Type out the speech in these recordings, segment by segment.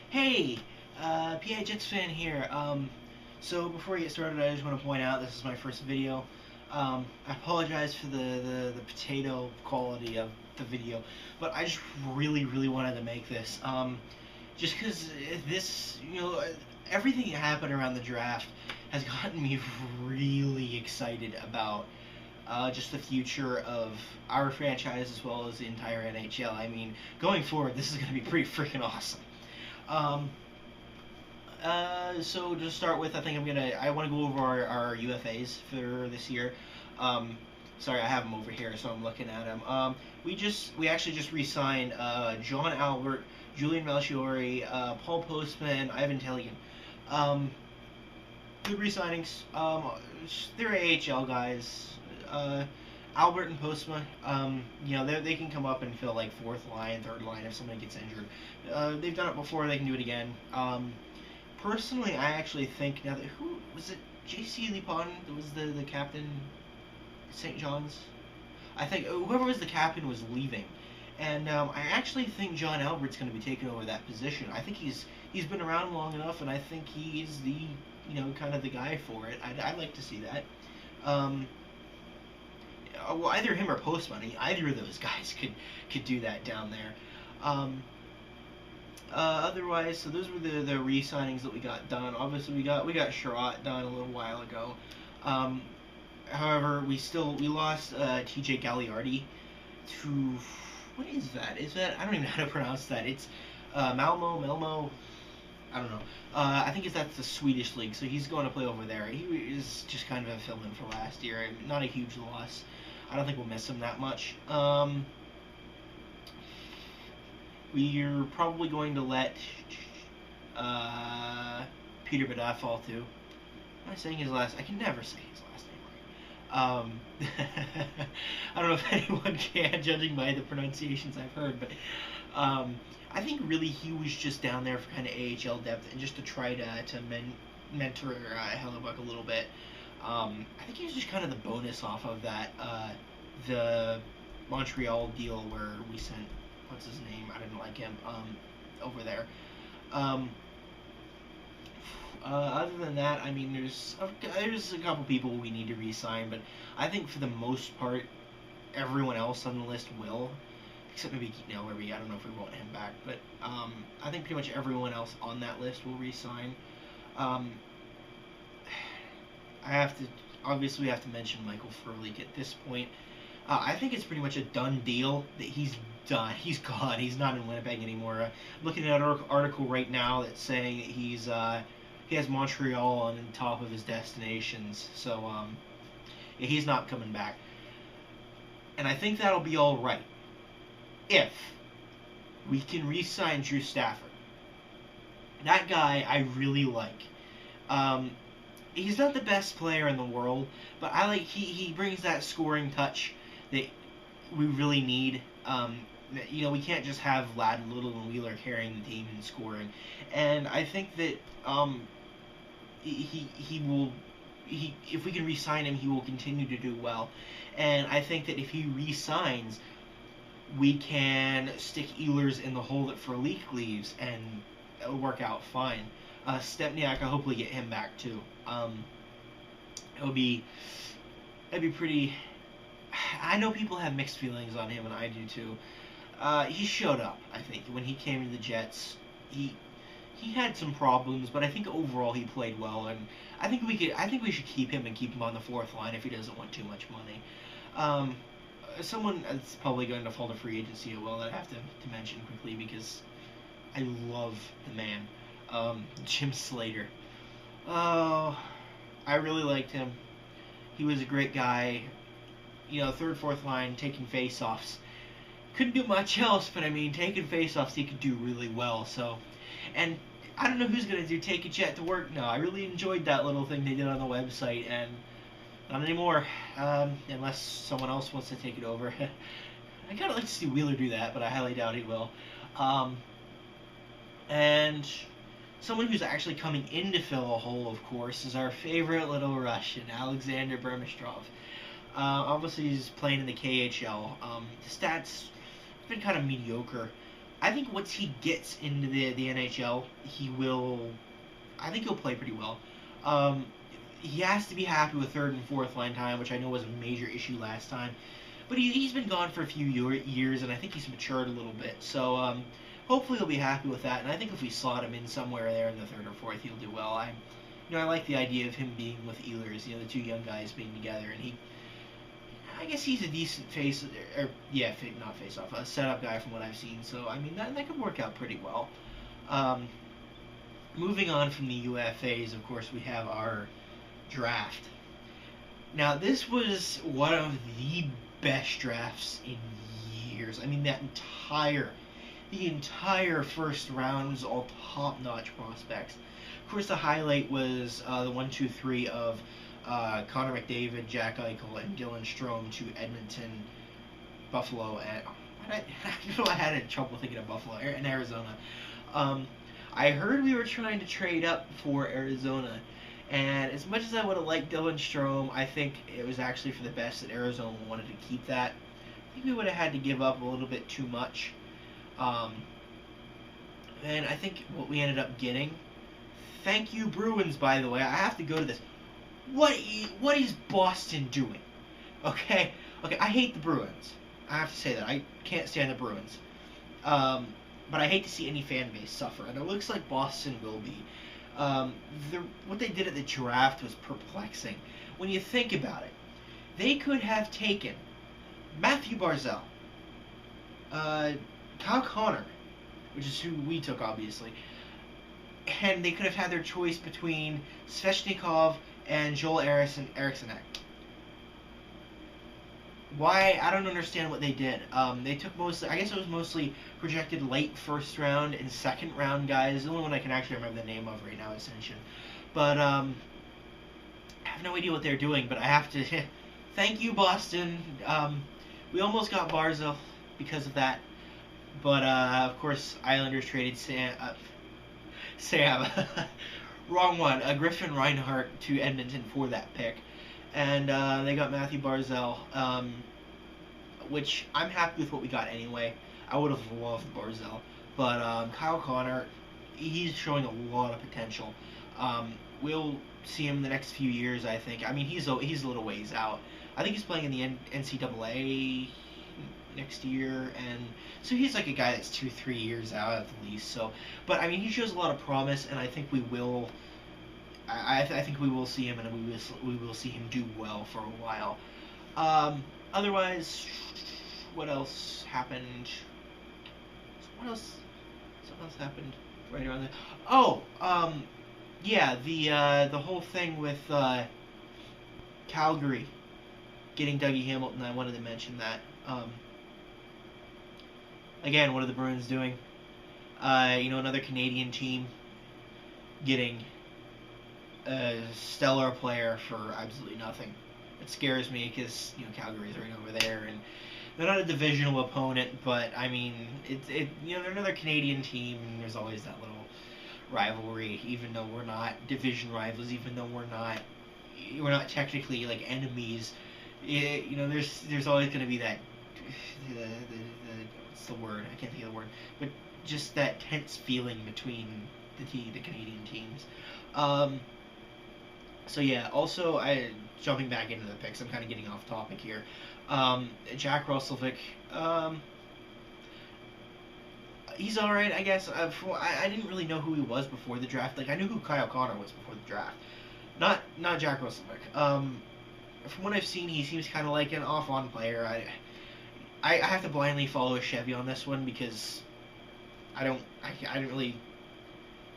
Hey, PAJetsFan here. So before we get started, I just want to point out this is my first video. I apologize for the potato quality of the video, but I just really wanted to make this. Just because this, everything that happened around the draft has gotten me really excited about just the future of our franchise as well as the entire NHL. I mean, going forward, this is going to be pretty freaking awesome. Um, so to start with, I want to go over our UFAs for this year. Um, Sorry, I have them over here, so I'm looking at them. We actually just re-signed John Albert, Julian Melchiori, Paul Postman, Ivan Telian. Good re-signings. They're AHL guys. Uh, Albert and Postma, they can come up and fill like fourth line, third line if somebody gets injured. They've done it before; they can do it again. Personally, I actually think now that who was it? J.C. Lipon that was the captain, St. John's. I think whoever was the captain was leaving, and I actually think John Albert's going to be taking over that position. I think he's been around long enough, and I think he's the kind of the guy for it. I'd like to see that. Well, either him or Postman, either of those guys could do that down there. Otherwise, so those were the re-signings that we got done. Obviously, we got Sherratt done a little while ago. However, we lost T.J. Gagliardi to what is that? Is that I don't even know how to pronounce that. It's Malmo. I don't know. I think that's the Swedish league, so he's going to play over there. He is just kind of a fill-in for last year. Not a huge loss. I don't think we'll miss him that much. We're probably going to let Peter Bedard fall too. Am I saying his last? I can never say his last name right. I don't know if anyone can, judging by the pronunciations I've heard, but I think really he was just down there for kind of AHL depth and just to try to mentor Hellebuck a little bit. I think he was just kind of the bonus off of that the Montreal deal where we sent what's his name? I didn't like him over there. Other than that, I mean, there's a couple people we need to re-sign, but I think for the most part, everyone else on the list will, except maybe Maybe I don't know if we want him back, but I think pretty much everyone else on that list will re-sign. Obviously we have to mention Michael Frolik at this point. I think it's pretty much a done deal that he's done. He's gone. He's not in Winnipeg anymore. I'm looking at an article right now that's saying that he has Montreal on the top of his destinations. So yeah, he's not coming back. And I think that'll be all right if we can re-sign Drew Stafford. That guy I really like. He's not the best player in the world, but he brings that scoring touch that we really need. We can't just have Ladd, Little, and Wheeler carrying the team and scoring. And I think that if we can re-sign him, he will continue to do well. And I think that if he re-signs, we can stick Ehlers in the hole that Frolik leaves, and it'll work out fine. Stepniak, I'll hopefully get him back too. That'd be pretty. I know people have mixed feelings on him, and I do too. He showed up. I think when he came to the Jets, he had some problems, but I think overall he played well, and I think we should keep him and keep him on the fourth line if he doesn't want too much money. Someone that's probably going to fall to free agency as well that I have to mention quickly because I love the man. Jim Slater. Oh, I really liked him. He was a great guy. Third, fourth line, taking face-offs. Couldn't do much else, but I mean, taking face-offs he could do really well. So, and I don't know who's gonna do Take a Jet to Work now. I really enjoyed that little thing they did on the website, and not anymore, unless someone else wants to take it over. I kind of like to see Wheeler do that, but I highly doubt he will. And someone who's actually coming in to fill a hole, of course, is our favorite little Russian, Alexander Burmistrov. Obviously, he's playing in the KHL. The stats have been kind of mediocre, I think once he gets into the NHL, he will. I think he'll play pretty well. Um, he has to be happy with third and fourth line time, which I know was a major issue last time. But he's been gone for a few years, and I think he's matured a little bit. So hopefully he'll be happy with that. And I think if we slot him in somewhere there in the third or fourth, he'll do well. I like the idea of him being with Ehlers, the two young guys being together, and I guess he's a decent not face off, a setup guy from what I've seen. So I mean that could work out pretty well. Um, Moving on from the UFAs, of course, we have our draft. Now this was one of the best drafts in years. I mean the entire first round was all top-notch prospects. Of course, the highlight was the 1-2-3 of Connor McDavid, Jack Eichel, and Dylan Strome to Edmonton, Buffalo, and I had trouble thinking of Buffalo and Arizona. I heard we were trying to trade up for Arizona, and as much as I would have liked Dylan Strome, I think it was actually for the best that Arizona wanted to keep that. I think we would have had to give up a little bit too much. And I think what we ended up getting. Thank you, Bruins, by the way. I have to go to this. What is Boston doing? Okay, I hate the Bruins. I have to say that. I can't stand the Bruins. But I hate to see any fan base suffer, and it looks like Boston will be. What they did at the draft was perplexing. When you think about it, they could have taken Matthew Barzal, Kyle Connor, which is who we took, obviously, and they could have had their choice between Svechnikov and Joel Eriksson. Why? I don't understand what they did. They took mostly, I guess it was mostly projected late first round and second round guys. The only one I can actually remember the name of right now is Ascension. But I have no idea what they're doing, but I have to thank you, Boston. We almost got Barzal because of that. But, of course, Islanders traded Sam wrong one, Griffin Reinhart to Edmonton for that pick. And they got Matthew Barzal, which I'm happy with what we got anyway. I would have loved Barzal. But Kyle Connor, he's showing a lot of potential. We'll see him in the next few years, I think. I mean, he's a little ways out. I think he's playing in the NCAA next year, and so he's like a guy that's 2-3 years out at the least. So, but I mean, he shows a lot of promise, and I think we will. I think we will see him, and we will see him do well for a while. Otherwise, what else happened? Something else happened right around there. Oh, yeah, the whole thing with Calgary getting Dougie Hamilton. I wanted to mention that. Again, what are the Bruins doing? Another Canadian team getting a stellar player for absolutely nothing. It scares me because Calgary's right over there, and they're not a divisional opponent, but I mean, they're another Canadian team, and there's always that little rivalry. Even though we're not division rivals, even though we're not technically like enemies, there's always going to be that what's the word? I can't think of the word, but just that tense feeling between the Canadian teams. So yeah, also jumping back into the picks, I'm kind of getting off topic here. Jack Roslovic, he's all right, I guess. I didn't really know who he was before the draft. Like, I knew who Kyle Connor was before the draft, not Jack Roslovic. From what I've seen, he seems kind of like an off-on player. I have to blindly follow Chevy on this one because I didn't really.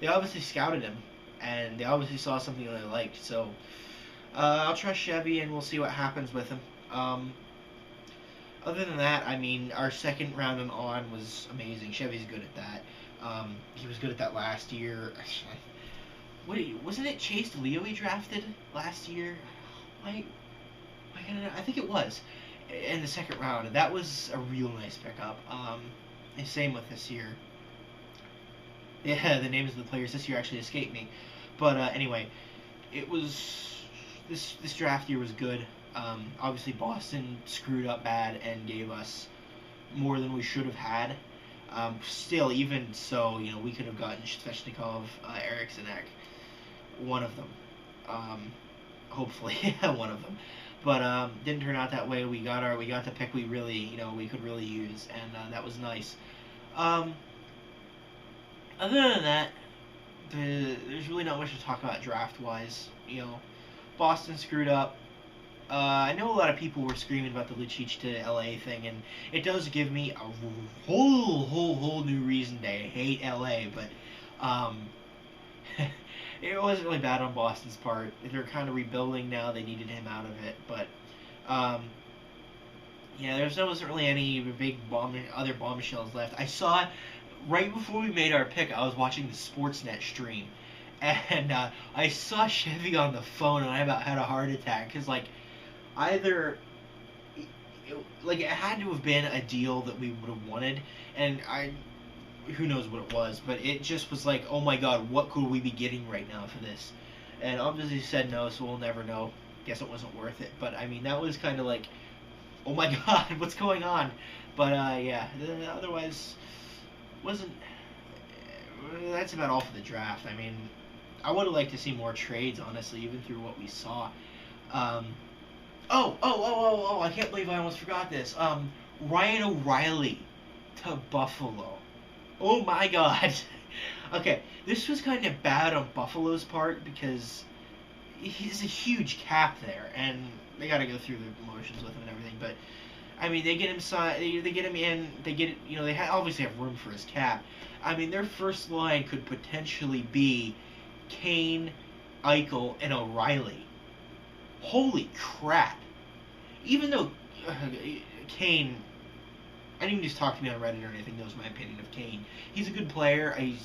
They obviously scouted him, and they obviously saw something that they liked. So I'll trust Chevy, and we'll see what happens with him. Other than that, I mean, our second round and on was amazing. Chevy's good at that. He was good at that last year. Wasn't it Chase Leo he drafted last year? I think it was in the second round, and that was a real nice pickup. And same with this year. Yeah, the names of the players this year actually escaped me. But anyway, it was this draft year was good. Obviously, Boston screwed up bad and gave us more than we should have had. Still, even so, we could have gotten Svechnikov, Erikssonek, one of them. Hopefully, one of them. But didn't turn out that way. We got the pick we really, we could really use, and that was nice. Other than that, there's really not much to talk about draft-wise. Boston screwed up. I know a lot of people were screaming about the Lucic to LA thing, and it does give me a whole new reason to hate LA. But it wasn't really bad on Boston's part. They're kind of rebuilding now. They needed him out of it, but yeah, there wasn't really any big other bombshells left. I saw right before we made our pick, I was watching the Sportsnet stream, and I saw Chevy on the phone, and I about had a heart attack because either it had to have been a deal that we would have wanted, and who knows what it was, but it just was like, oh my god, what could we be getting right now for this? And obviously he said no, so we'll never know. Guess it wasn't worth it, but I mean that was kind of like, oh my god, what's going on? But yeah, otherwise wasn't. That's about all for the draft. I mean, I would have liked to see more trades, honestly, even through what we saw. Oh! I can't believe I almost forgot this. Ryan O'Reilly to Buffalo. Oh my god. Okay, this was kind of bad on Buffalo's part because he's a huge cap there, and they got to go through the motions with him and everything. But I mean, they get him signed, they get him in, they get they obviously have room for his cap. I mean, their first line could potentially be Kane, Eichel, and O'Reilly. Holy crap! Even though Kane, anyone who's talked to me on Reddit or anything knows my opinion of Kane. He's a good player. I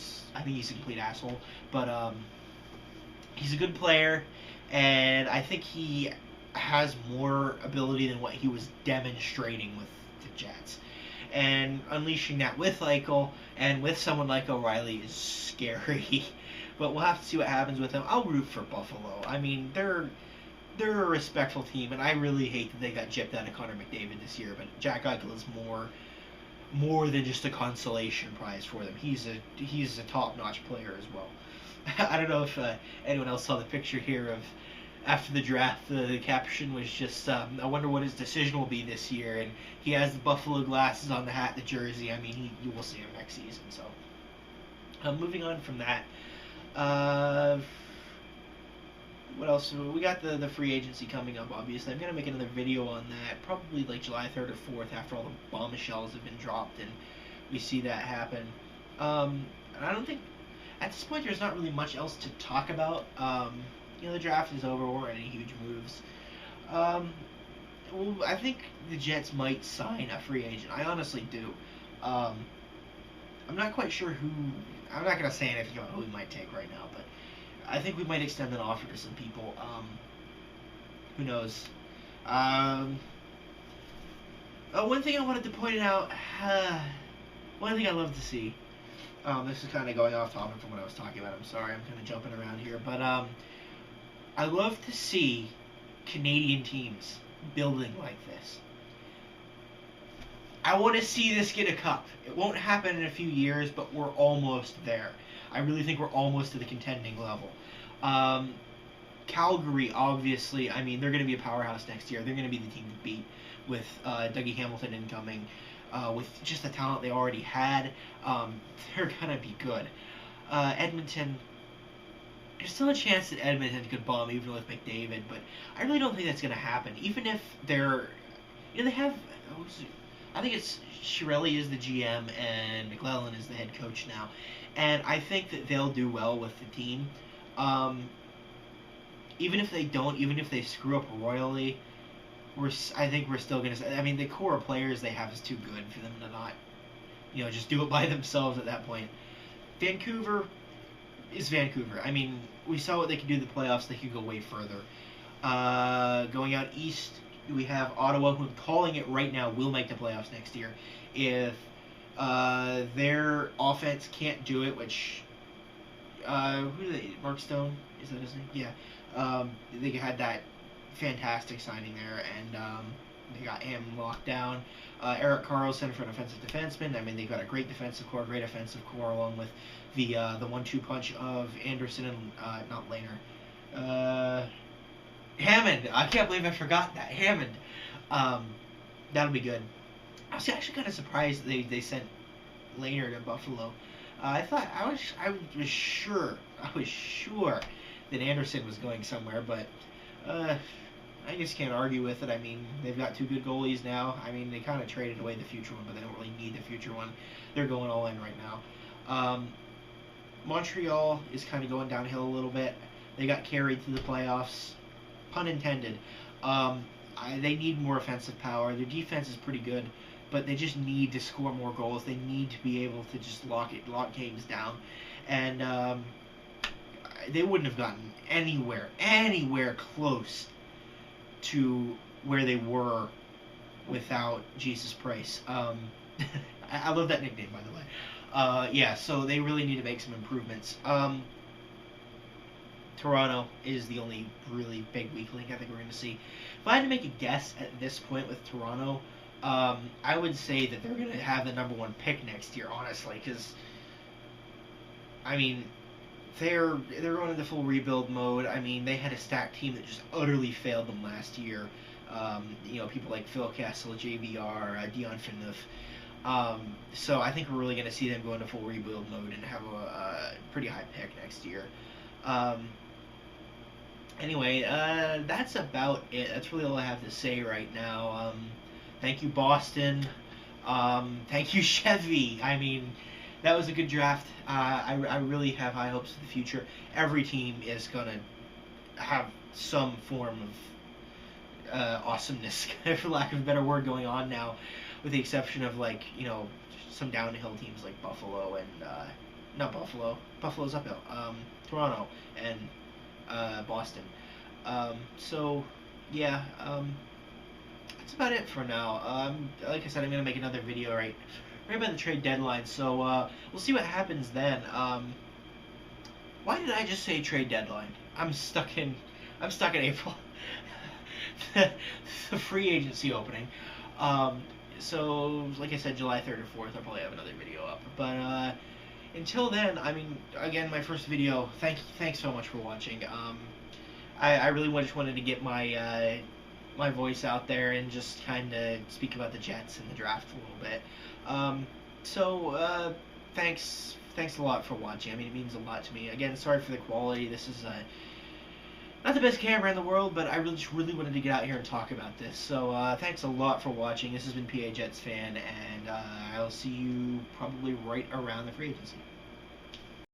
think he's a complete asshole, but he's a good player, and I think he has more ability than what he was demonstrating with the Jets. And unleashing that with Eichel and with someone like O'Reilly is scary. But we'll have to see what happens with them. I'll root for Buffalo. I mean, they're a respectful team, and I really hate that they got gypped out of Connor McDavid this year. But Jack Eichel is more than just a consolation prize for them. He's a top-notch player as well. I don't know if anyone else saw the picture here of after the draft. The caption was just, I wonder what his decision will be this year. And he has the Buffalo glasses on the hat, the jersey. I mean, you will see him next season. So, moving on from that. What else? We got the free agency coming up, obviously. I'm going to make another video on that, probably like July 3rd or 4th, after all the bombshells have been dropped and we see that happen. And I don't think, at this point, there's not really much else to talk about. The draft is over. There weren't any huge moves. Well, I think the Jets might sign a free agent. I honestly do. I'm not quite sure who. I'm not going to say anything about who we might take right now, but I think we might extend an offer to some people. Who knows? One thing I wanted to point out. One thing I love to see. This is kind of going off topic from what I was talking about. I'm sorry, I'm kind of jumping around here, but I love to see Canadian teams building like this. I want to see this get a cup. It won't happen in a few years, but we're almost there. I really think we're almost to the contending level. Calgary, obviously, I mean, they're going to be a powerhouse next year. They're going to be the team to beat with Dougie Hamilton incoming. With just the talent they already had, they're going to be good. Edmonton, there's still a chance that Edmonton could bomb even with McDavid, but I really don't think that's going to happen. Even if they're, they have, I think it's Chiarelli is the GM and McLellan is the head coach now, and I think that they'll do well with the team. Even if they don't, even if they screw up royally, I think we're still going to. I mean, the core of players they have is too good for them to not, just do it by themselves at that point. Vancouver is Vancouver. I mean, we saw what they could do in the playoffs. They could go way further. Going out east, we have Ottawa, who, calling it right now, will make the playoffs next year. If their offense can't do it, which who are they? Mark Stone, is that his name? Yeah. They had that fantastic signing there, and They got him locked down. Eric Carlson for an offensive defenseman. I mean, they've got a great defensive core, great offensive core, along with the 1-2 punch of Anderson and not Lehner. Hammond. I can't believe I forgot that. Hammond. That'll be good. I was actually kind of surprised they sent Lehner to Buffalo. I was sure that Anderson was going somewhere, but I just can't argue with it. I mean, they've got 2 good goalies now. I mean, they kind of traded away the future one, but they don't really need the future one. They're going all in right now. Montreal is kind of going downhill a little bit. They got carried through the playoffs, pun intended. They need more offensive power. Their defense is pretty good, but they just need to score more goals. They need to be able to just lock games down, and they wouldn't have gotten anywhere close to where they were without Jesus Price. I love that nickname, by the way. Yeah, so they really need to make some improvements. Toronto is the only really big weak link I think we're going to see. If I had to make a guess at this point with Toronto, I would say that they're going to have the #1 pick next year, honestly, because, I mean, they're going into full rebuild mode. I mean, they had a stacked team that just utterly failed them last year. People like Phil Kessel, JVR, Dion Phaneuf. So I think we're really going to see them go into full rebuild mode and have a pretty high pick next year. Anyway, that's about it. That's really all I have to say right now. Thank you, Boston. Thank you, Chevy. I mean, that was a good draft. I really have high hopes for the future. Every team is going to have some form of awesomeness, for lack of a better word, going on now, with the exception of, some downhill teams like Buffalo and, not Buffalo. Buffalo's uphill. Toronto and Boston. That's about it for now. Like I said, I'm going to make another video right about the trade deadline, so we'll see what happens then. Why did I just say trade deadline? I'm stuck in April. The free agency opening. So, like I said, July 3rd or 4th, I'll probably have another video up. But until then, I mean, again, my first video. Thanks so much for watching. I really just wanted to get my my voice out there and just kind of speak about the Jets and the draft a little bit. Thanks a lot for watching. I mean, it means a lot to me. Again, sorry for the quality. This is not the best camera in the world, but I really wanted to get out here and talk about this. So thanks a lot for watching. This has been PAJetsFan, and I'll see you probably right around the free agency.